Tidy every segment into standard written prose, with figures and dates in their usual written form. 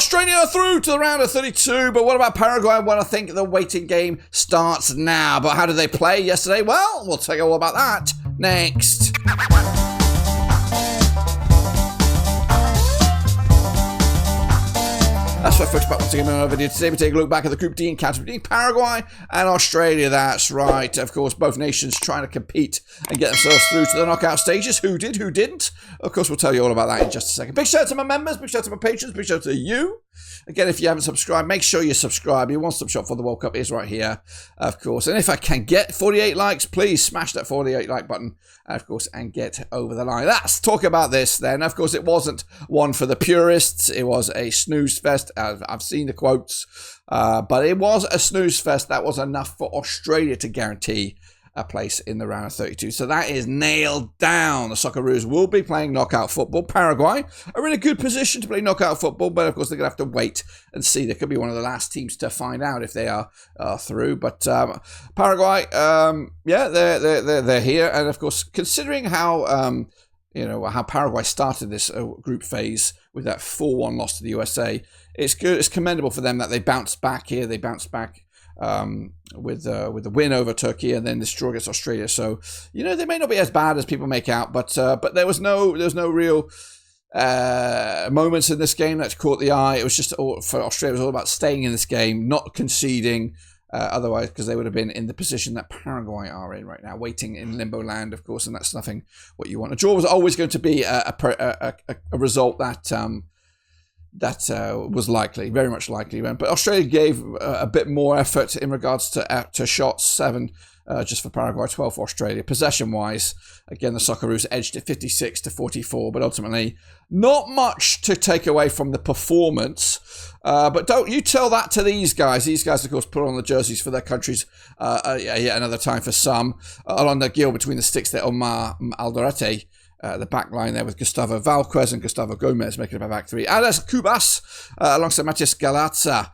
Australia through to the round of 32, but what about Paraguay? Well, I think the waiting game starts now. But how did they play yesterday? Well, we'll tell you all about that next. That's right, folks, back once again in another video. Today we take a look back at the Group D encounter between Paraguay and Australia. That's right. Of course, both nations trying to compete and get themselves through to the knockout stages. Who did, who didn't? Of course, we'll tell you all about that in just a second. Big shout out to my members, big shout out to my patrons, big shout out to you. Again, if you haven't subscribed, make sure you subscribe. Your one-stop shop for the World Cup is right here, of course. And if I can get 48 likes, please smash that 48 like button, of course, and get over the line. Let's talk about this then. Of course, it wasn't one for the purists. It was a snooze fest. I've seen the quotes, but it was a snooze fest. That was enough for Australia to guarantee a place in the round of 32. So that is nailed down. The Socceroos will be playing knockout football. Paraguay are in a good position to play knockout football, but of course they're going to have to wait and see. They could be one of the last teams to find out if they are through. But Paraguay, yeah, they're here, and of course, considering how how Paraguay started this group phase with that 4-1 loss to the USA, it's good. It's commendable for them that they bounced back here. They bounced back with the win over Turkey and then this draw against Australia. So they may not be as bad as people make out, but there was no real moments in this game that caught the eye. It was just for Australia. It was all about staying in this game, not conceding. Otherwise, because they would have been in the position that Paraguay are in right now, waiting in limbo land, of course, and that's nothing what you want. A draw was always going to be a result that was likely, very much likely. But Australia gave a bit more effort in regards to shots, 7 just for Paraguay, 12 for Australia. Possession-wise, again, the Socceroos edged it 56-44, but ultimately not much to take away from the performance. But don't you tell that to these guys. These guys, of course, put on the jerseys for their countries yet another time for some. Along the gill between the sticks there, Omar Alderete. The back line there with Gustavo Valquez and Gustavo Gomez making up a back three. Alex Cubas alongside Matias Galazza.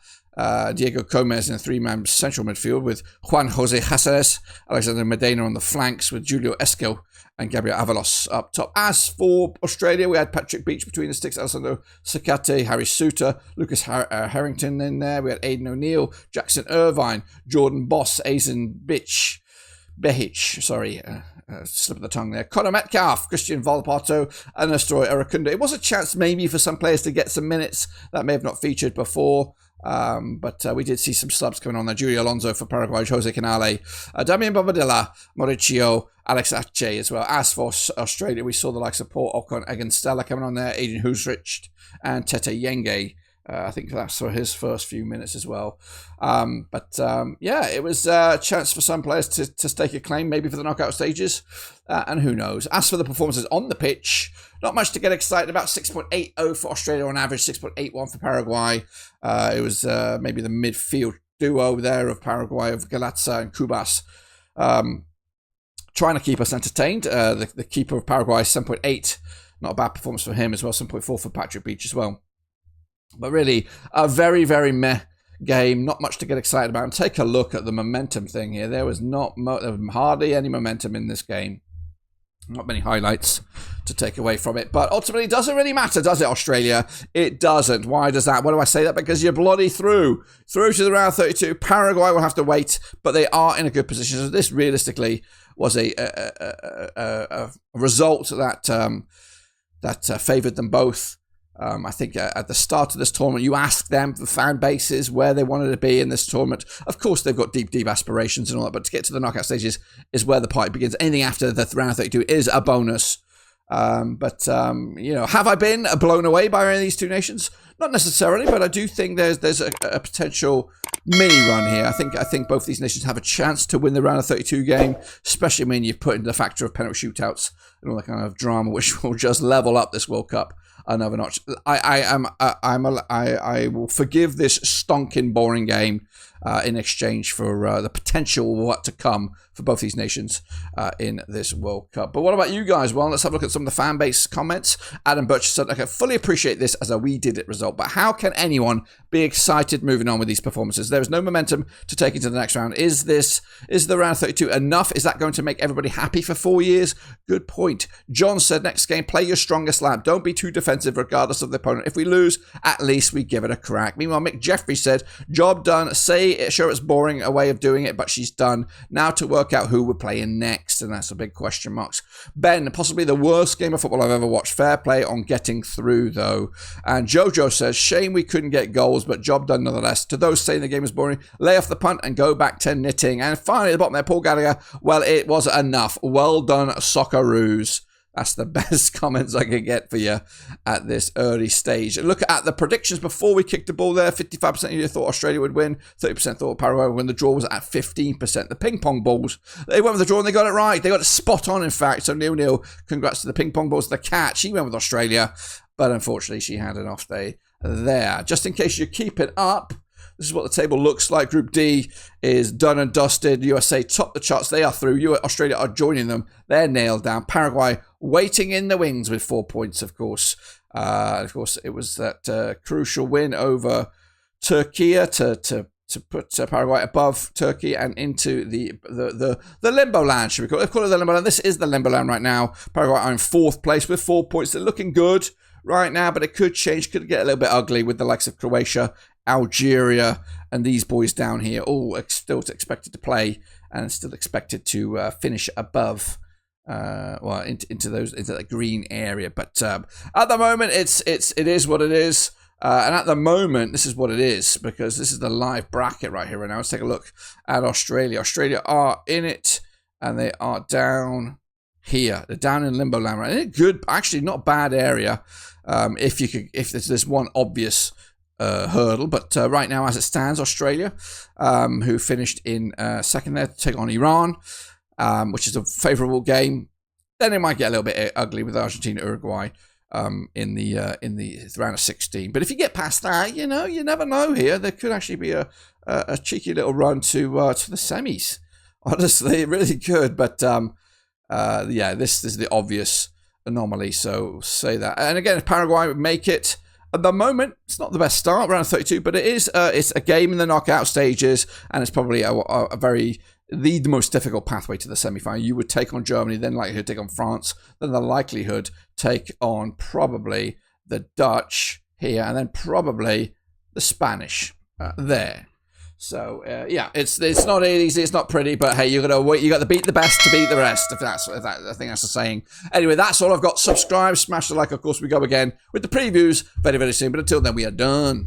Diego Gomez in a 3-man central midfield with Juan Jose Cáceres, Alexander Medina on the flanks with Julio Esco and Gabriel Avalos up top. As for Australia, we had Patrick Beach between the sticks, Alessandro Sakate, Harry Suter, Lucas Harrington in there. We had Aidan O'Neill, Jackson Irvine, Jordan Boss, Aizen Behic, slip of the tongue there. Conor Metcalf, Christian Volpato, and Nestor Erakunda. It was a chance maybe for some players to get some minutes that may have not featured before. But we did see some subs coming on there. Julio Alonso for Paraguay, Jose Canale, Damian Bobadilla, Mauricio, Alex Ache as well. As for Australia, we saw the likes of Paul Ocon, Egan Stella coming on there, Aiden Husrich, and Tete Yenge. I think that's for his first few minutes as well. Yeah, it was a chance for some players to stake a claim, maybe for the knockout stages, and who knows. As for the performances on the pitch, not much to get excited about. 6.80 for Australia on average, 6.81 for Paraguay. It was maybe the midfield duo there of Paraguay, of Galazza and Cubas, trying to keep us entertained. The keeper of Paraguay, 7.8. Not a bad performance for him as well. 7.4 for Patrick Beach as well. But really, a very, very meh game. Not much to get excited about. And take a look at the momentum thing here. There was hardly any momentum in this game. Not many highlights to take away from it. But ultimately, it doesn't really matter, does it, Australia? It doesn't. Why does that? Why do I say that? Because you're bloody through. Through to the round 32. Paraguay will have to wait, but they are in a good position. So this realistically was a result that favoured them both. I think at the start of this tournament, you asked them, the fan bases, where they wanted to be in this tournament. Of course, they've got deep, deep aspirations and all that, but to get to the knockout stages is where the party begins. Anything after the round 32 is a bonus. Have I been blown away by any of these two nations? Not necessarily, but I do think there's a potential mini run here. I think both these nations have a chance to win the round of 32 game, especially when you've put in the factor of penalty shootouts and all that kind of drama, which will just level up this World Cup another notch. I will forgive this stonking, boring game in exchange for the potential of what to come for both these nations in this World Cup. But what about you guys? Well, let's have a look at some of the fan base comments. Adam Birch said, "I fully appreciate this as a we did it result, but how can anyone be excited moving on with these performances? There is no momentum to take into the next round. Is the round 32 enough? Is that going to make everybody happy for 4 years?" Good point. John said, "Next game, play your strongest lab. Don't be too defensive regardless of the opponent. If we lose, at least we give it a crack." Meanwhile, Mick Jeffrey said, "Job done. Sure, it's boring a way of doing it, but she's done. Now to work out who we're playing next." And that's a big question marks. Ben, possibly the worst game of football I've ever watched. Fair play on getting through, though. And Jojo says, "Shame we couldn't get goals, but job done nonetheless. To those saying the game is boring, lay off the punt and go back to knitting." And finally, at the bottom there, Paul Gallagher, "Well, it was enough. Well done, Socceroos." That's the best comments I could get for you at this early stage. Look at the predictions before we kicked the ball there. 55% of you thought Australia would win. 30% thought Paraguay would win. The draw was at 15%. The ping pong balls, they went with the draw and they got it right. They got it spot on, in fact. So 0-0. Congrats to the ping pong balls. The cat, she went with Australia, but unfortunately she had an off day there. Just in case you keep it up, this is what the table looks like. Group D is done and dusted. USA top the charts. They are through. Australia are joining them. They're nailed down. Paraguay waiting in the wings with 4 points, of course. It was that crucial win over Turkey to put Paraguay above Turkey and into the limbo land, should we call it? Let's call it the limbo land. This is the limbo land right now. Paraguay are in 4th place with 4 points. They're looking good right now, but it could change. Could get a little bit ugly with the likes of Croatia, Algeria, and these boys down here, all still expected to play and still expected to finish above, into that green area. But at the moment, it is what it is. And at the moment, this is what it is, because this is the live bracket right here right now. Let's take a look at Australia. Australia are in it, and they are down here. They're down in limbo land, right? Good, actually, not bad area. If there's one obvious hurdle, but right now, as it stands, Australia, who finished in second there, to take on Iran, which is a favourable game. Then it might get a little bit ugly with Argentina, Uruguay in the round of 16. But if you get past that, you never know here. There could actually be a cheeky little run to the semis. Honestly, really good. But this is the obvious anomaly. So say that. And again, if Paraguay would make it, at the moment, it's not the best start, round 32, but it is. It's a game in the knockout stages, and it's probably the most difficult pathway to the semi-final. You would take on Germany, then likelihood take on France, then the likelihood take on probably the Dutch here, and then probably the Spanish there. So it's not easy, it's not pretty, but hey, you got to beat the best to beat the rest. I think that's the saying. Anyway, that's all I've got. Subscribe, smash the like. Of course, we go again with the previews very, very soon. But until then, we are done.